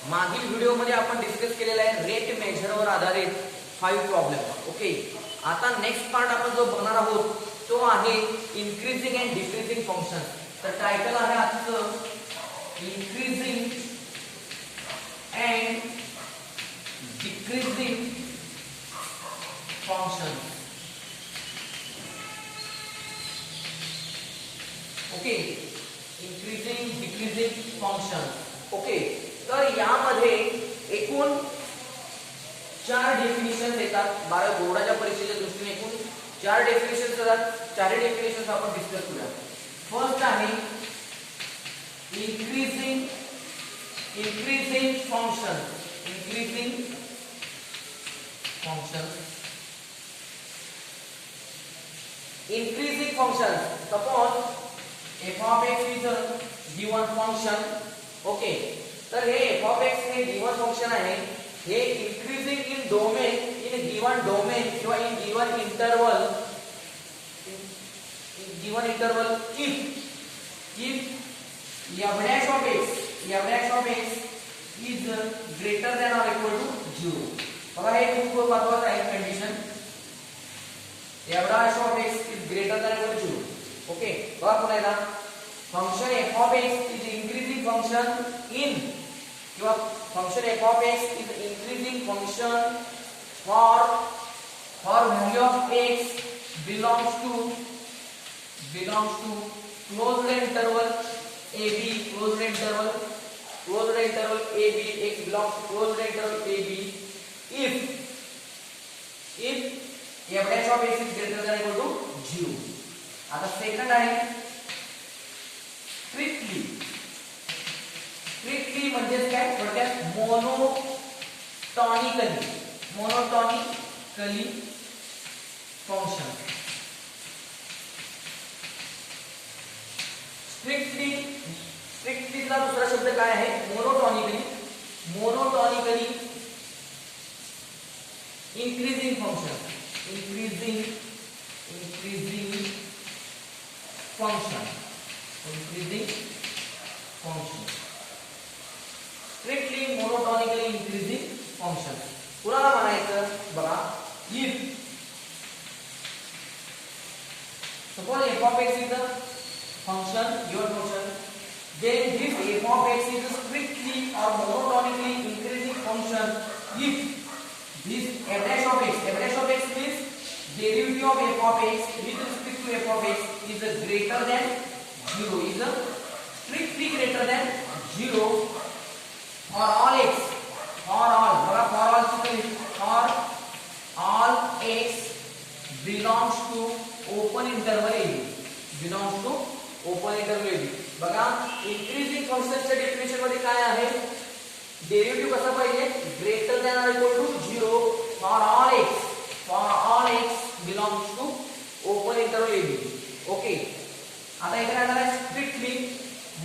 मागील व्हिडिओमध्ये आपण डिस्कस केलेला आहे रेट मेजरवर आधारित 5 प्रॉब्लेम. ओके, आता नेक्स्ट पार्ट आपण जो बघणार आहोत तो आहे इन्क्रीजिंग अँड डिक्रीजिंग फंक्शन. तर टायटल आहे आजचं increasing and decreasing function. Okay, increasing decreasing function. Okay, तर यामध्ये एकूण 4 डेफिनिशन्स येतात. बोर्डाच्या परीक्षेच्या दृष्टीने एकूण 4 डेफिनिशन्स येतात. 4 डेफिनिशन्स आपण डिस्कस करूया. फर्स्ट आहे increasing function. Increasing function. Increasing function. Suppose f of x is a given function. Okay, तर हे f of x हे given function आहे. हे increasing in domain, in given domain किंवा in given interval, if f dash of x is greater than or equal to 0. बघा हे खूप महत्त्वाचं आहे condition. f dash of x is greater than or equal to 0. Okay, बघा पुन्हा एकदा function f of x is increasing function in किंवा function f of x is increasing function for value of x belongs to closed interval ab, closed interval ab, x belongs to closed interval ab if f dash of x is greater than or equal to 0. आता second आहे strictly म्हणजे काय थोडक्यात monotonically function. स्ट्रिक्टलीचा दुसरा शब्द काय आहे monotonically increasing function. Increasing function. Strictly monotonically increasing function. पुन्हा म्हणायचं बघा, if suppose f of x is a function, given function, then this f of x is a strictly or monotonically increasing function if this f dash of x means derivative of f of x with respect to f of x is greater than 0, is strictly greater than 0 for all x, for all x belongs to open interval ab. बघा increasing function च्या definition मध्ये काय आहे, derivative कसा पाहिजे, greater than or equal to 0 for all x belongs to open interval ab. Okay, आता इथे काय झालं, स्ट्रिक्टली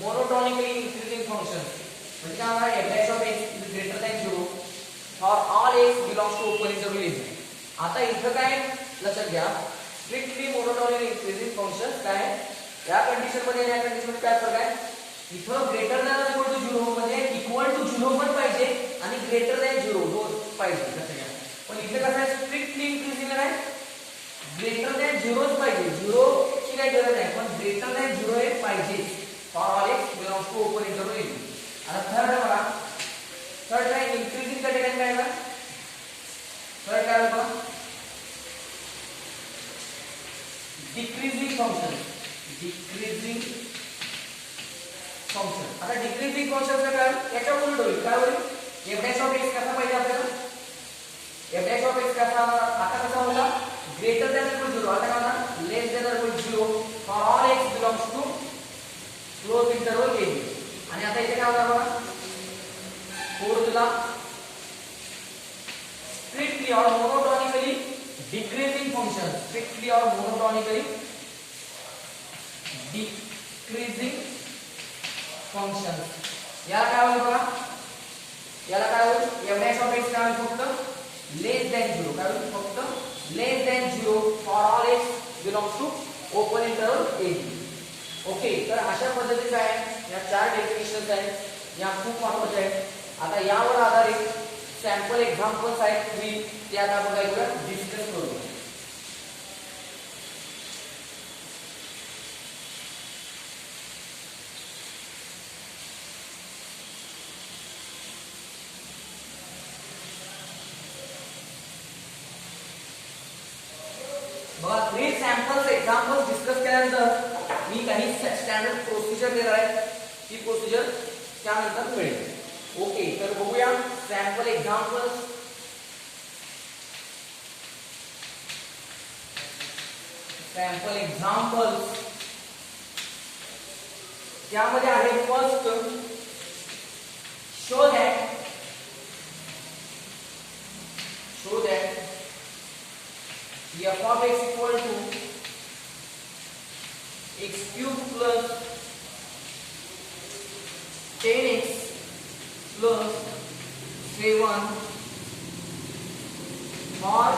मोनोटॉनिकली इंक्रीजिंग फंक्शन म्हणजे काय होणार, f dash of x is greater than 0 for all x belongs to open interval ab. आता इथं काय लक्षात घ्या, स्ट्रिक्टली मोनोटॉनिकली इंक्रीजिंग फंक्शन काय या कंडिशन मध्ये आणि या कंडिशन मध्ये काय फरक आहे, इथं greater than or equal to 0 म्हणजे इक्वल टू 0 पण पाहिजे आणि ग्रेटर दॅन 0 दोन पाहिजे लक्षात घ्या. पण इथे कसं आहे, स्ट्रिक्टली इंक्रीजिंग आहे, ग्रेटर दॅन 0च पाहिजे, 0 ची काही गरज नाही पण ग्रेटर दॅन 0 हे पाहिजे for all x belongs to open interval ab. आता थर्ड बघा, थर्ड काय इन्क्रीजिंग च्या ठिकाणी काय आहे, थर्ड काय होतं, डिक्रीजिंग फंक्शन. आता डिक्रीजिंग फंक्शनचं काय याच्या उलट होईल, काय होईल, f dash of x कसा पाहिजे आपल्याला, f dash of x कसा आता कसा होता, ग्रेटर दॅन इक्वल 0, आता काय होता, less than equal 0 for all x belongs to close interval ab. आणि आता इथे काय होणार बघा, फोर्थला स्ट्रिक्टली और मोनोटॉनिकली डिक्रीजिंग फंक्शन. स्ट्रिक्टली और मोनोटॉनिकली डिक्रीजिंग फंक्शन. याला काय होईल बघा, याला काय होईल, f dash of x काय होईल, फक्त लेस दॅन 0, काय होईल, फक्त less than 0 for all x belongs to open interval ab. Okay, तर अशा पद्धतीचं आहे, या 4 डेफिनेशन्स आहेत, या खूप महत्त्वाच्या आहेत. आता यावर आधारित सॅम्पल एक्झाम्पल्स आहेत 3 ते आता आपण काय करूया डिस्कस करू. बघा 3 सॅम्पल्स एक्झाम्पल्स डिस्कस केल्यानंतर मी काही स्टँडर्ड प्रोसिजर देणार आहे. ती प्रोसिजर त्यानंतर मिळेल. ओके, तर बघूया सॅम्पल एक्झाम्पल्स. सॅम्पल एक्झाम्पल्स त्यामध्ये आहे first, show that f of x equal to x cube plus 10x plus 7 for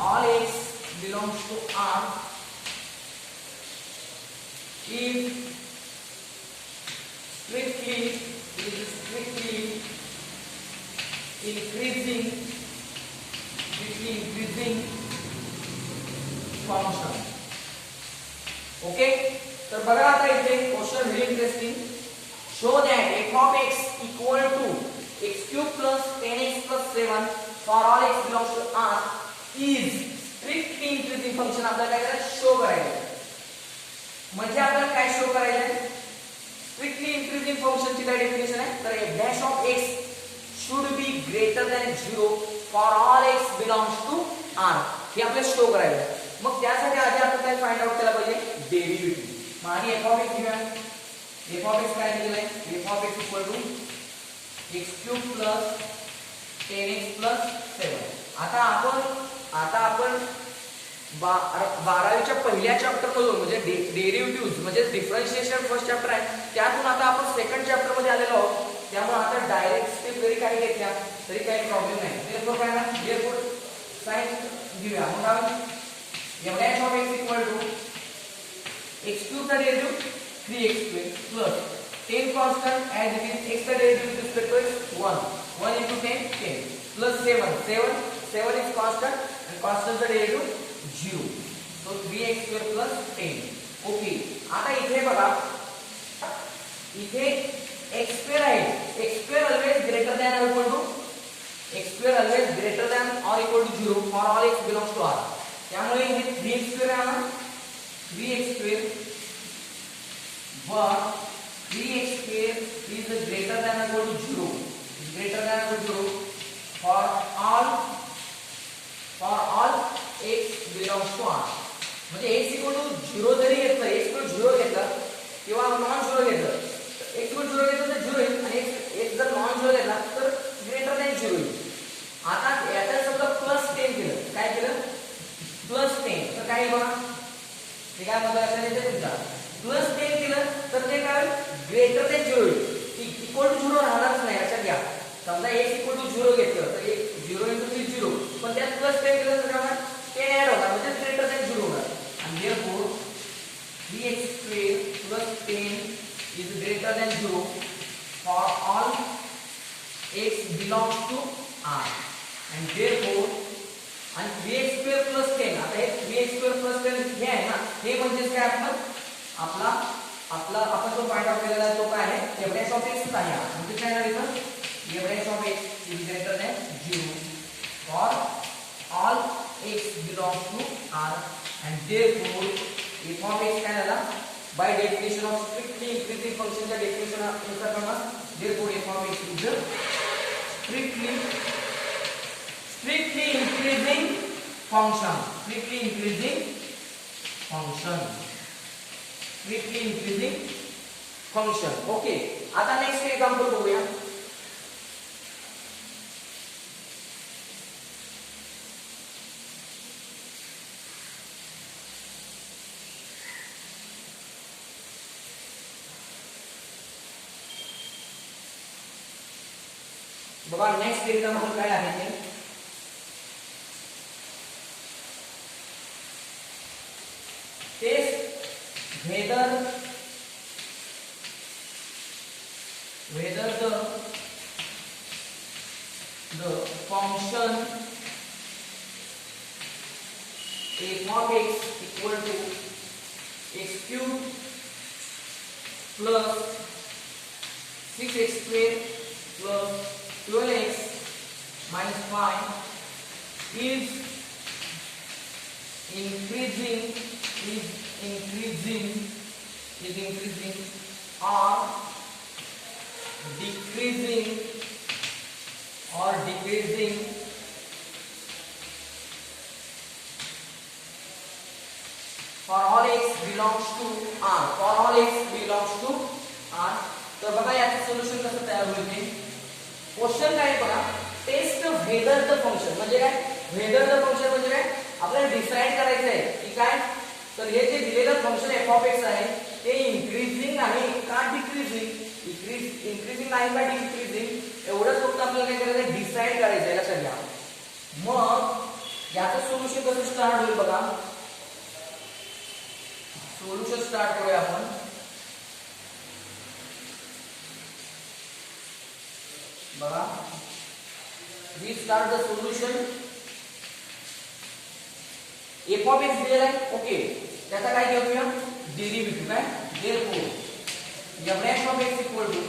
all x belongs to R if strictly increasing function. Okay, तर बघा आता इथे question very interesting. Show that f of x equal to x cube plus 10x plus 7 for all x belongs to R is strictly increasing function. आपल्याला काय करायचं show करायचं. म्हणजे आपल्याला काय शो करायचं स्ट्रिक्टली इंक्रीजिंग फंक्शन ची काय डेफिनेशन आहे तर f dash of x should be greater than 0 for all x belongs to R. हे आपल्याला शो करायचं. मग त्यासाठी आधी आपण काय फाइंड आउट केला पाहिजे डेरिव्हेटिव्ह. मग आधी f of x घेऊया. f of x काय दिलेलं आहे f of x equal to x cube plus 10x plus 7. आता आपण 12वीच्या पहिल्या चॅप्टर मधून म्हणजे डेरिव्हेटिव्हज म्हणजे डिफरन्शिएशन फर्स्ट चॅप्टर आहे त्यातून आता आपण सेकंड चॅप्टर मध्ये आलेलो आहोत. त्यामुळे आता डायरेक्ट स्टेप जरी काही घेतल्या तरी काही प्रॉब्लेम नाही. therefore काय ना therefore साइन घेऊया. मग आपण f dash of x equal to x cube चा derivative 3x square plus 10 constant as it is x चा derivative with respect to x 1 into 10 10 plus 7 is constant and constant चा derivative 0. so 3x square plus 10. Okay, आता इथे बघा इथे x square आहे. x square always greater than or equal to x square always greater than or equal to 0 for all x belongs to R. त्यामुळे हे 3x square आहे ना 3x square but 3x square is greater than or equal to 0 is greater than or equal to 0 for all x belongs to R. म्हणजे x equal to 0 जरी घेतलं x equal to 0 घेतलं किंवा non 0 घेतलं x equal to 0 घेतलं तर 0 येईल आणि x जर नॉन 0 घेतला तर ग्रेटर दॅन 0 येईल. आता याच्या समजा प्लस 10 केलं काय केलं प्लस 10 तर काय बघा हे काय म्हणतो लक्षात येते तुमचा प्लस 10 केलं तर ते काय ग्रेटर दॅन 0 येईल. इक्वल टू 0 राहणारच नाही. लक्षात घ्या समजा x इक्वल टू 0 घेतलं तर 0 into 3 0 पण त्यात प्लस 10 केलं तर काय 10 ऍड होणार म्हणजे ग्रेटर दॅन 0 होणार. आणि therefore 3x square plus 10 is greater than 0 for all x belongs to R and therefore and 3x square plus 10 आता हे 3x square plus 10 हे आहे ना हे म्हणजे काय आपला आपण जो फाइंड आउट केलेला आहे तो काय आहे f dash of x आहे. म्हणजे काय आहे इथं f dash of x is greater than 0 for all x belongs to R and therefore f of x काय झाला by definition of strictly increasing function च्या definition नुसार करणार therefore f of x is a strictly increasing function. Strictly increasing function. Okay, आता next example बघूया. बघा next example काय आहे ते taste whether the the function f of x equal to x cube plus 6x square plus 12x minus 5 is increasing or decreasing for all x belongs to R. तर बघा याचं solution कसं तयार होईल ते क्वेश्चन काय बघा टेस्ट वेदर द फंक्शन म्हणजे काय वेदर द फंक्शन म्हणजे काय आपल्याला डिसाइड करायचं आहे की काय तर हे जे दिलेलं फंक्शन f ऑफ x आहे ते इन्क्रीजिंग आहे का डिक्रीजिंग इन्क्रीजिंग आहे का डिक्रीजिंग एवढंच फक्त आपल्याला काय करायचं आहे डिसाइड करायचं आहे लक्षात घ्या मग याचं सोल्युशन कसं स्टार्ट होईल बघा सोल्युशन स्टार्ट करूया आपण बघा we start the solution f of x दिलेला आहे ओके त्याचा काय घेऊया डेरिव्हेटिव्ह काय therefore f of x equal to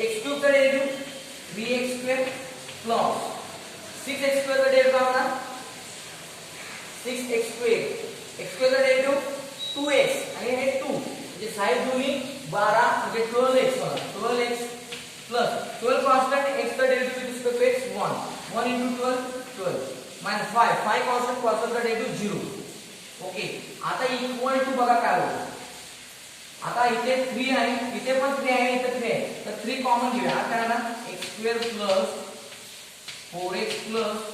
x cube का derivative 3x square plus 6x square का डेरिव्हेटिव्ह काय होणार 6x स्क्वेअर x स्क्वेअर का डेरिव्हेटिव्ह 2x आणि हे 2 म्हणजे साइड दोन्ही 12 म्हणजे 12x होणार 12x प्लस 12 कांस्टेंट x का derivative with respect to x 1 1 into 12 12 minus 5 5 constant का डेरिव्हेटिव्ह 0 ओके आता इक्वल टू बघा काय होईल आता इथे 3 आहे इथे पण 3 आहे इथे 3 आहे तर 3 कॉमन घेऊया आता काय ना x square plus 4x plus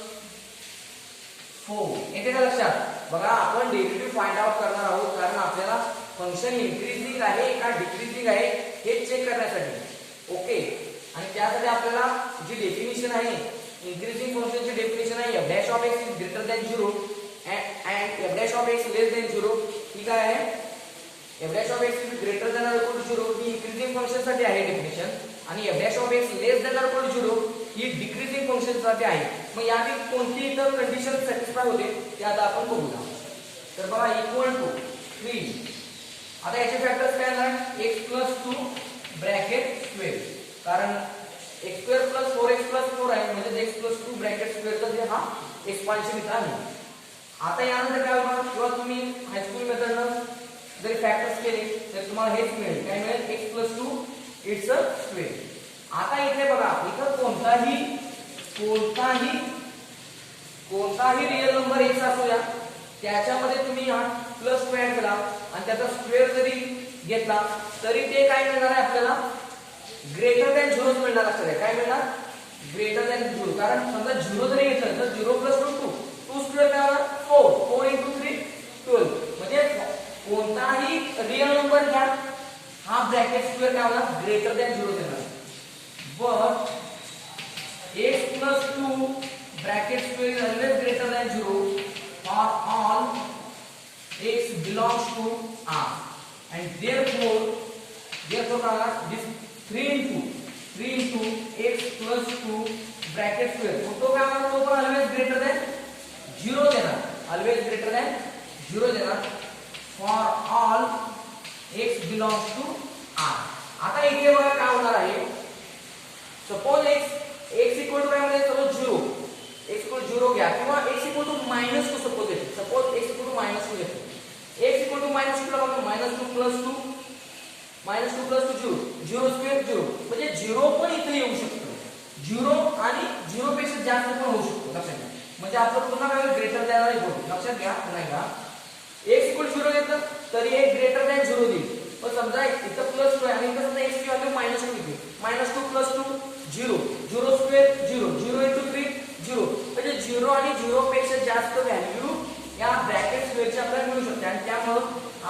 4 येते का लक्षात बघा आपण डेरिव्हेटिव्ह फाइंड आउट करणार आहोत कारण आपल्याला फंक्शन इन्क्रीजिंग आहे का डिक्रीजिंग आहे हे चेक करण्यासाठी ओके आणि त्यासाठी आपल्याला जी डेफिनिशन आहे increasing function ची डेफिनेशन आहे f dash of x is greater than 0 and f dash of x less than 0 ही काय आहे f dash of x is greater than or equal to 0 he increasing function साठी आहे definition आणि f dash of x less than or equal to 0 he decreasing function साठी आहे मग याची कोणती इतर कंडिशन सॅटिस्फाय होते ते आता आपण बघूया तर बघा इक्वल टू 3 आता याचे फॅक्टर्स काय असणार x 2 ब्रॅकेट स्क्वेअर कारण x square plus 4x plus 4 आहे म्हणजे x प्लस 2 ब्रॅकेट स्क्वेअरचा जे हा एक्सपान्शन इथं आहे आता यानंतर काय होणार किंवा तुम्ही हायस्कूल मेथडनं जरी फॅक्टर्स केले तर तुम्हाला हेच मिळेल काय मिळेल x plus 2 it's a square आता इथे बघा इथं कोणताही रिअल नंबर x असू या त्याच्यामध्ये तुम्ही हा प्लस 2 ऍड केला आणि त्याचा स्क्वेअर जरी घेतला तरी ते काय मिळणार आहे आपल्याला ग्रेटर दॅन 0 मिळणार असते काय मिळणार ग्रेटर दॅन 0 कारण समजा 0 जरी घेतलं तर 0 + 2 2 स्क्वेअर काय होणार 4 4 * 3 12 म्हणजे कोणताही रिअल नंबर घ्या हा ब्रॅकेट स्क्वेअर काय होणार ग्रेटर दॅन 0 देणार but x + 2 bracket square is always greater than 0 for all x belongs to R and therefore this 3 into x plus 2 bracket square तो क्या होगा तो पर always greater than 0 Dena always greater than 0 Dena for all x belongs to R आता इथे बघा काय होणार आहे सपोज x इक्वल टू काय म्हणजे चलो 0 x इक्वल 0 घ्या किंवा x equal to -2 suppose x equal to -2 घेतो x इक्वल टू -2 ला बघा -2 + 2 -2 + 2 0 स्क्वेअर 0 म्हणजे 0 पण इथे येऊ शकतो 0 आणि 0 पेक्षा जास्त पण होऊ शकतो लक्षात घ्या म्हणजे आपलं पुन्हा काय ग्रेटर दॅन आहे लक्षात घ्या पुन्हा एकदा x = 0 घेतलं तरी एक ग्रेटर दॅन 0 देईल पण समजा इथं प्लस 2 आणि इथं समजा x ची व्हॅल्यू -2 घेतली -2 + 2 0 0 स्क्वेअर 0 0 * 3 0 म्हणजे 0 आणि 0 पेक्षा जास्त व्हॅल्यू या ब्रॅकेट स्क्वेअरची आपल्याला मिळू शकते आणि त्यामुळे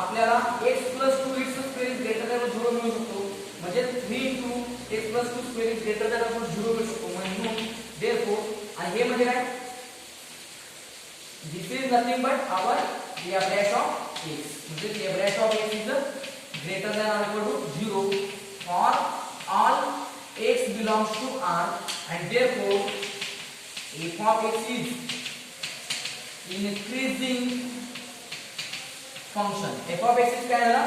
आपल्याला x + 2 its square is greater than 0 मिळू शकतो म्हणजे 3 * x + 2 square is greater than 0 मिळू शकतो म्हणून देयरफॉर आणि हे म्हणजे काय this is nothing but our f dash of x म्हणजे f dash of x is greater than or equal to 0 for all x belongs to R and therefore f of x is increasing function. f of x is क्या है ना?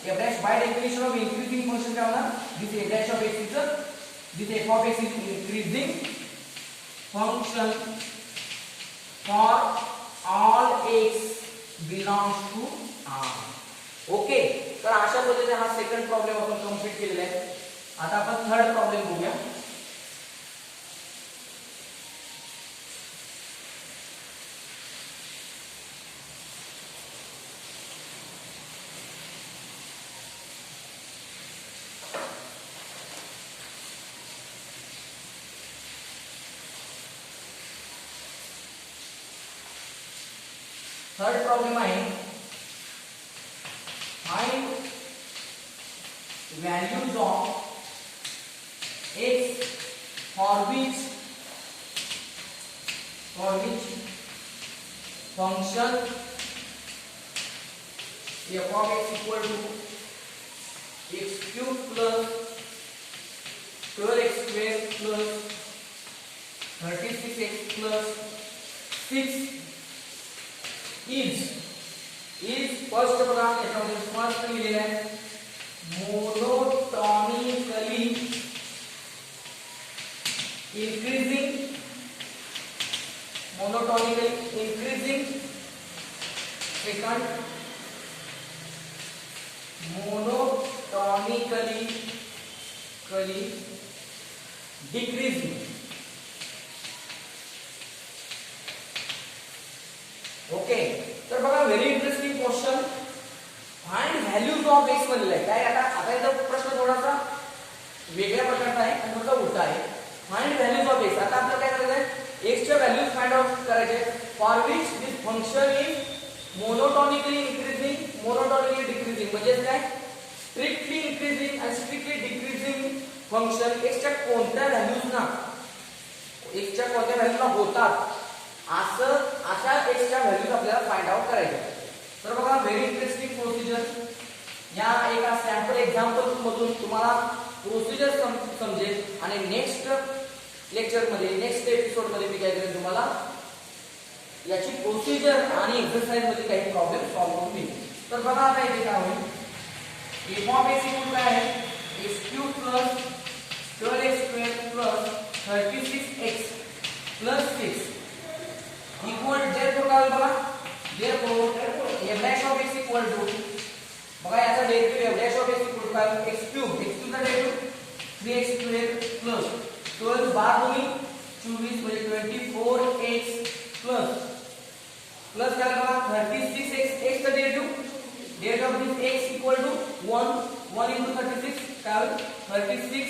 f dash by definition of increasing function क्या होना? This f dash of x is this f of x is increasing function for all x belongs to R. Okay, तर अशा पद्धतीने हा second problem आपण कंप्लीट केलेला आहे. आता आपण थर्ड प्रॉब्लेम बघूया. थर्ड प्रॉब्लेम आहे find values of x for which function f of x equal to x cube plus 12x square plus 36x plus 6 is first बघा याच्यामध्ये फर्स्ट लिहिलेलं आहे monotonically increasing second monotonically decreasing. Okay, तर बघा very interesting question. Find values of x म्हणलेलं आहे. काय आता इथं प्रश्न थोडासा वेगळ्या प्रकारचा आहे आणि थोडासा उलटा आहे. Find values of x. आता आपल्याला काय करायचं आहे, एक्स च्या व्हॅल्यूज फाइंड आउट करायचे for which this function is monotonically increasing monotonically decreasing. म्हणजे काय, स्ट्रिक्टली इन्क्रीजिंग आणि स्ट्रिक्टली डिक्रीजिंग फंक्शन एक्स च्या कोणत्या व्हॅल्यूजना होतात अशा एक्सच्या व्हॅल्यूज आपल्याला फाइंड आउट करायच्या. तर बघा व्हेरी इंटरेस्टिंग प्रोसिजर. या एका सॅम्पल एक्झाम्पल मधून तुम्हाला प्रोसिजर समजेल आणि नेक्स्ट लेक्चर मध्ये नेक्स्ट एपिसोड मध्ये मी काय करेन तुम्हाला याची प्रोसिजर आणि एक्सरसाइज मध्ये काही प्रॉब्लेम सॉल्व्ह करून देईन. तर बघा आता इथे काय होईल, f of x इक्वल काय आहे x cube plus 12x square plus 36x plus 6 equal therefore काय होईल बघा, therefore f dash of x equal to बघा याचा derivative f dash of x equal to काय x cube चा डेरिव्हेटिव्ह 3x square plus 12 बार दोन्ही 24 म्हणजे 24x plus काय बघा 36x x चा derivative of this x equal to 1 into 36 काय होईल 36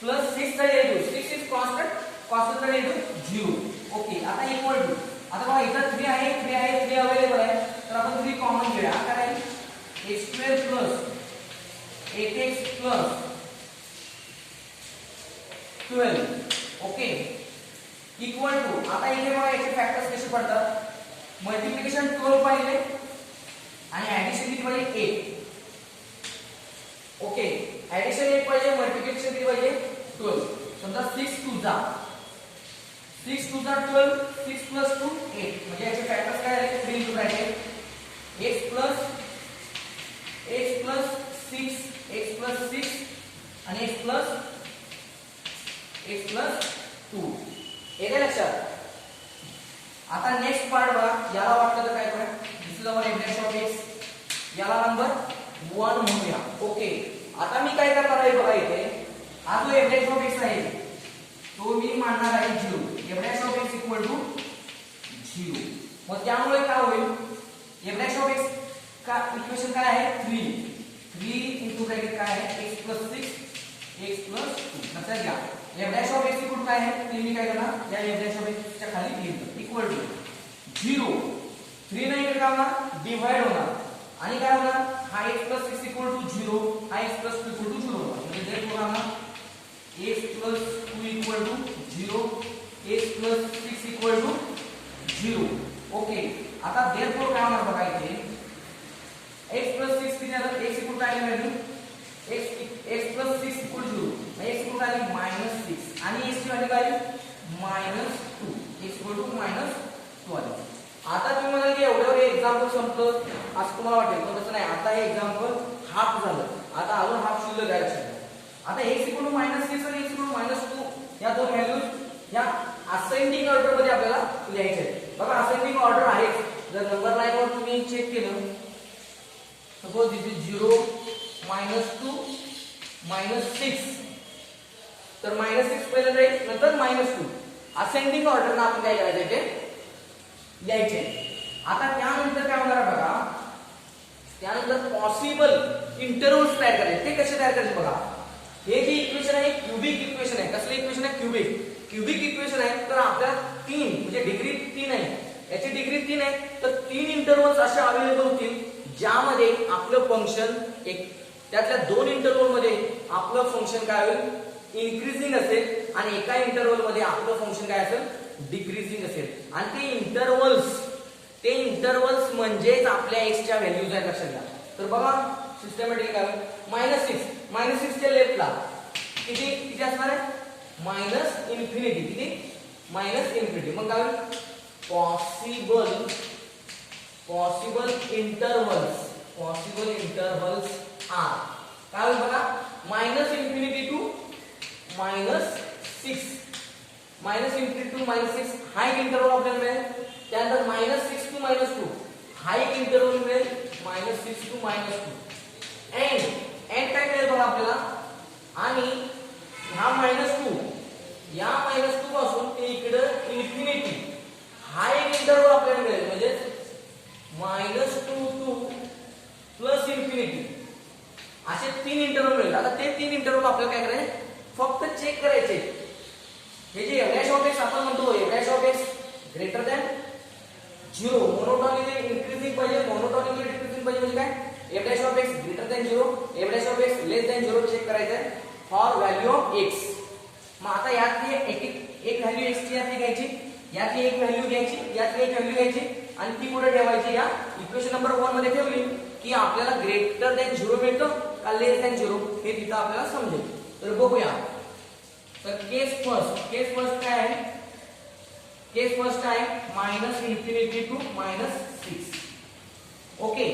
plus 6 चा डेरिव्हेटिव्ह 6 is constant चा डेरिव्हेटिव्ह 0. ओके, आता इक्वल टू आता बघा इथं 3 आहे 3 अवेलेबल आहे तर आपण 3 कॉमन घेऊया. काय आहे x square plus 8x plus 12. ओके, इक्वल टू आता इथे बघा याचे फॅक्टर्स कसे पडतात, मल्टिप्लिकेशन 12 पाहिजे आणि ऍडिशन किती पाहिजे 8. ओके, ऍडिशन 8 पाहिजे, मल्टिप्लिकेशन किती पाहिजे 12. समजा 6 2 जा 12 6 plus 2 8 म्हणजे याचे फॅक्टर्स काय आले 3 into bracket x plus 6 आणि x plus 2. येते लक्षात. आता नेक्स्ट पार्ट बघा, याला वाटलं तर काय करा, this is our f dash of x, याला नंबर 1 म्हणूया. ओके, आता मी काय करणार आहे बघा, इथे हा जो f dash of x आहे तो मी मानणार आहे 0. f dash of x equal to 0. मग त्यामुळे काय होईल, f dash of x का इक्वेशन काय आहे 3 into ब्रॅकेट काय आहे x plus 6 x plus 2. लक्षात घ्या f dash of x equal काय आहे, ते मी काय करणार या f dash of x च्या खाली लिहितो इक्वल टू 0. 3 ने इकडे काय होणार डिवाइड होणार आणि काय होणार हा x plus 6 equal to 0 हा x plus 2 equal to 0 होणार. म्हणजे ते होणार x plus 2 equal to 0 x plus 6 equal to 0. Okay, आता therefore काय होणार बघा इथे x plus 6 किती आलं, x equal काय value x plus 6 equal to 0 x equal काय आली -6 आणि x ची व्हॅल्यू काय आली -2, x = -2 आली. आता तुम्ही म्हणाल की एवढ्यावर हे एक्झाम्पल संपलं असं तुम्हाला वाटेल, पण तसं नाही. आता हे एक्झाम्पल हाफ झालं, आता अजून हाफ शिल्लक आहे. आता x = -6 आणि x = -2 या दोन व्हॅल्यूज या असेंडिंग ऑर्डर मध्ये आपल्याला लिहायचे आहेत. बघा असेंडिंग ऑर्डर आहे. जर नंबर लाईन वर तुम्ही चेक केलं, सपोज दिस इज 0 -2 -6, तर -6 पहिलं जाईल, नंतर -2. असेंडिंग ऑर्डर ना आपण काय करायचं ते लिहायचे. आता त्यानंतर काय होणार बघा, त्यानंतर पॉसिबल इंटरव्हल्स तयार करायचे. ते कसे तयार करायचे बघा. हे जे इक्वेशन आहे क्यूबिक इक्वेशन आहे. कसलं इक्वेशन आहे? क्यूबिक इक्वेशन आहे. तर आपल्याला 3 म्हणजे डिग्री 3 आहे, याची डिग्री 3 आहे, तर 3 इंटरव्हल्स असे अवेलेबल होतील ज्यामध्ये आपलं फंक्शन त्यातल्या 2 इंटरव्हल मध्ये आपलं फंक्शन काय होईल इन्क्रीजिंग असेल आणि एका इंटरव्हल मध्ये आपलं फंक्शन काय असेल डिक्रीजिंग असेल. आणि ते इंटरव्हल्स म्हणजेच आपल्या x च्या व्हॅल्यूज आहेत, लक्षात घ्या. तर बघा सिस्टमॅटिक काय होईल -6 च्या लेफ्टला किती असणार आहे -इन्फिनिटी. किती -इन्फिनिटी. मग काय होईल पॉसिबल इंटरव्हल्स आर. काय होईल बघा -इन्फिनिटी टू -6, -इन्फिनिटी टू -6 हा एक इंटरव्हल आपल्याला मिळेल. त्यानंतर -6 टू -2 हा एक इंटरव्हल मिळेल, -6 टू -2. एंड काय मिळेल बघा आपल्याला, आणि हा -2 या -2 पासून ते इकडे इन्फिनिटी हा एक इंटरव्हल आपल्याला मिळेल, म्हणजे -2 टू +इन्फिनिटी असे 3 इंटरव्हल मिळेल. आता ते 3 इंटरव्हल आपल्याला काय करायचे फक्त चेक करायचे. हे जे f' आपण म्हणतो f' greater than 0, monotonically increasing पाहिजे, मोनोटॉनिकली डिक्रीजिंग पाहिजे. म्हणजे काय f' ग्रेटर दॅन 0, f' लेस दॅन 0 चेक करायचं आहे फॉर व्हॅल्यू ऑफ x. मग आता यातली एक व्हॅल्यू x ची यातली घ्यायची, यातली एक व्हॅल्यू घ्यायची, यातली एक व्हॅल्यू घ्यायची आणि ती पुढे ठेवायची. या इक्वेशन नंबर 1 मध्ये ठेवली की आपल्याला ग्रेटर दॅन 0 मिळतं का लेस दॅन 0 हे तिथं आपल्याला समजेल. तर बघूया. तर केस फर्स्ट काय आहे? केस फर्स्ट आहे -इन्फिनिटी टू -6. ओके.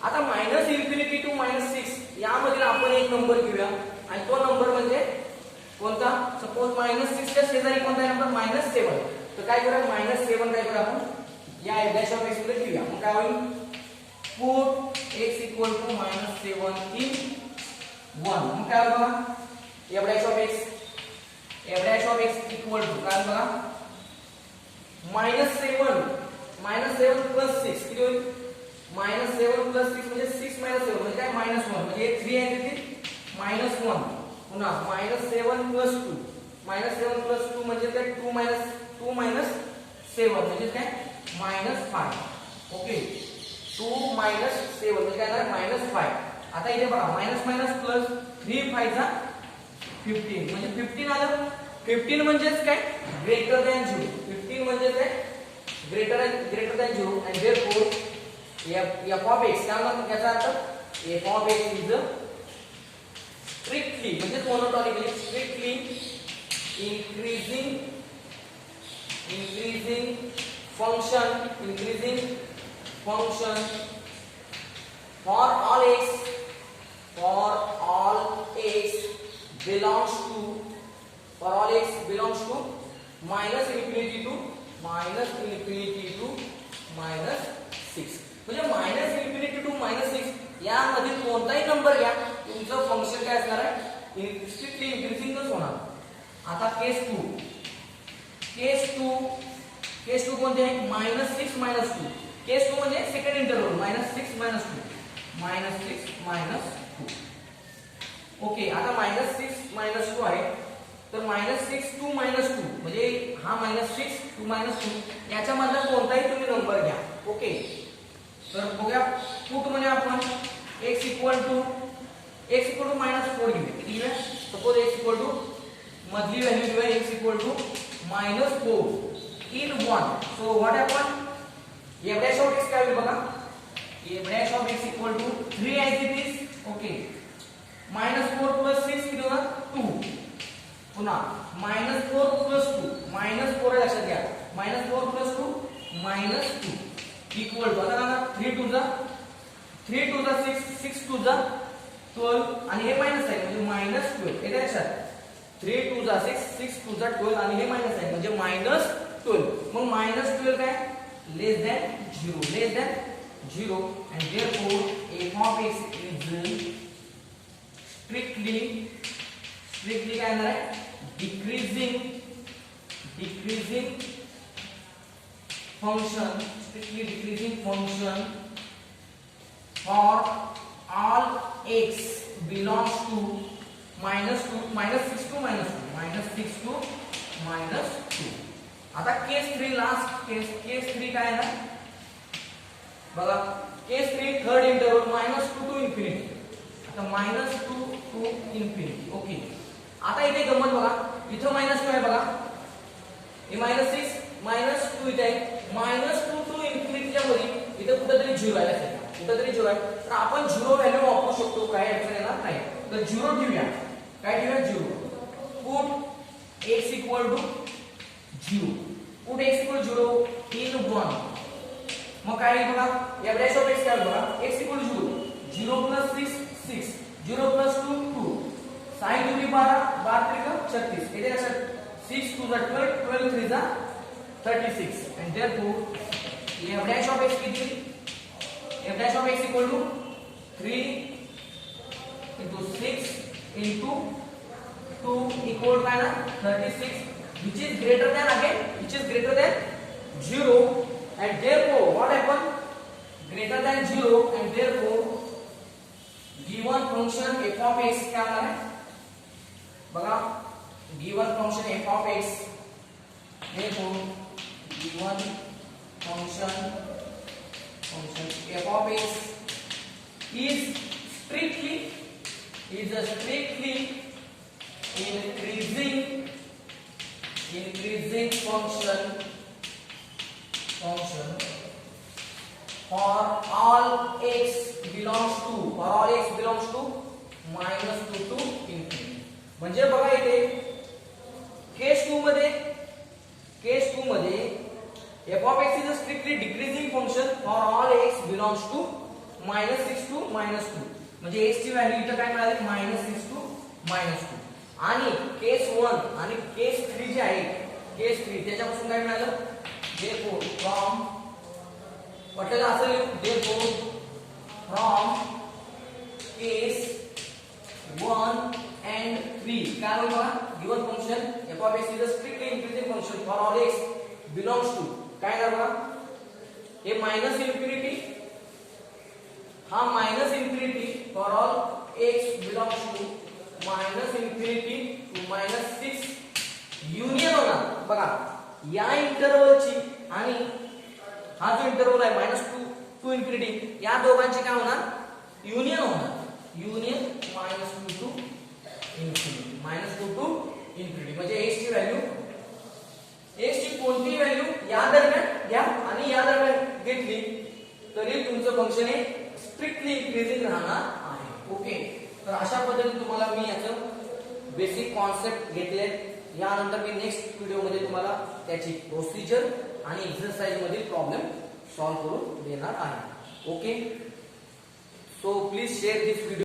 आता -इन्फिनिटी टू -6 यामध्ये आपण एक नंबर घेऊया आणि तो नंबर म्हणजे कोणता? सपोज -6 च्या शेजारी कोणता आहे नंबर -7. तर काय करूया -7 काय करूया आपण या f' मध्ये घेऊया. मग काय होईल पुट x = -7 in 1. मग काय बघा f' इक्वल टू काय बघा -7 प्लस 6 किती होईल -7 प्लस 6 म्हणजे 6 -7 म्हणजे काय -1 म्हणजे 3 आहे तिथे -1. पुन्हा -7 प्लस 2 म्हणजे काय 2 7 म्हणजे काय -5. ओके 2 7 म्हणजे काय -5. आता इथे बघा मायनस प्लस 3 5 जा 15 म्हणजे 15 आलं. 15 म्हणजेच काय ग्रेटर दॅन 0. 15 म्हणजे काय ग्रेटर दॅन 0 आणि देयरफॉर f of x याचा अर्थ f of x is strictly म्हणजे monotonically strictly increasing function for all x belongs to -infinity to -6. म्हणजे -infinity to -6 यामधील कोणताही नंबर घ्या तुमचं फंक्शन काय असणार आहे स्ट्रिक्टली इन्क्रीजिंगच होणार. आता केस 2 कोणते आहे -6 -2. केस 2 म्हणजे सेकंड इंटरव्हल -6 -2. ओके. आता -6 -2 आहे तर -6 to -2 म्हणजे हा -6 to -2 याच्या मधला कोणताही तुम्ही नंबर घ्या. ओके. तर बघूया पुट मध्ये आपण x = -4 घेऊया. किती घेऊया सपोज x मधली व्हॅल्यू घेऊया x = -4 in 1. So what happen f' of x काय होईल बघा f' of x = 3 as it is. Okay -4 + 6 किती होणार 2. पुन्हा -4 + 2 -4 लक्षात घ्या -4 + 2 -2 इक्वल टू आता 3 2 जा 6 6 2 जा 12 आणि हे मायनस आहे म्हणजे -12 येते लक्षात 3 2 जा 6 6 2 जा 12 आणि हे मायनस आहे म्हणजे -12 मग -12 काय less than 0 and therefore f of x is strictly काय येणार आहे decreasing function for all x belongs to -6 to -2 आता केस 3 लास्ट केस 3 काय आहे ना बघा केस 3 थर्ड इंटरवल -2 to इन्फिनिटी आता -2 to इन्फिनिटी ओके आता इथे गंमत बघा इथं -2 आहे बघा हे -6 -2 इथे आहे -2 to इन्फिनिटीच्या मध्ये इथे कुठेतरी 0 आहे कुठेतरी 0 आहे तर आपण 0 व्हॅल्यू वापरू शकतो काय अडचण येणार नाही तर 0 ठेवूया काय ठेवूया 0 put x = 0 put x = 0 in 1 मग काय येईल बघा एवरेज ऑफ x काय बघा x = 0 0 + 6 6 0 + 2 2 sin दूरी 12 12 × 36 इथे कसं 6 2 = 12 12 3 = 36 and therefore average of x किती एवरेज ऑफ x = 3 * 6 * 2 equal काय ना 36 which is greater than 0 and therefore what happen greater than 0 and therefore given function f of x क्या होणार आहे बघा given function f of x therefore given function f of x is strictly increasing function for all x belongs to -2 to infinity म्हणजे बघा इथे केस 2 मध्ये f of x is a strictly decreasing function for all x belongs to -6 to -2 म्हणजे x ची value इथे काय मिळाली -6 to -2 आणि केस 1 आणि केस 3 जे आहे केस 3 त्याच्यापासून काय मिळालं therefore from म्हटलेलं असेल therefore from case 1 and 3 काय होईल बघा given function f of x is a strictly increasing function for all x belongs to काय ना बघा हे -इन्फिनिटी हा -infinity for all x belongs to -infinity to -6 union होणार बघा या इंटरवलची आणि हा जो इंटरवल आहे -2 to इन्फिनिटी या दोघांची काय होणार युनियन होणार युनियन -2 to इन्फिनिटी म्हणजे x ची व्हॅल्यू x ची कोणती व्हॅल्यू या दरम्यान घ्या आणि या दरम्यान घेतली तरी तुमचं फंक्शन हे स्ट्रिक्टली इन्क्रीजिंग राहणार आहे ओके तर अशा पद्धतीने तुम्हाला मी याचं बेसिक कॉन्सेप्ट घेतले यानंतर मी नेक्स्ट व्हिडिओ मध्ये तुम्हाला त्याची प्रोसिजर आणि एक्सरसाइज मधील प्रॉब्लेम सॉल्व्ह करून देणार आहे okay so please share this video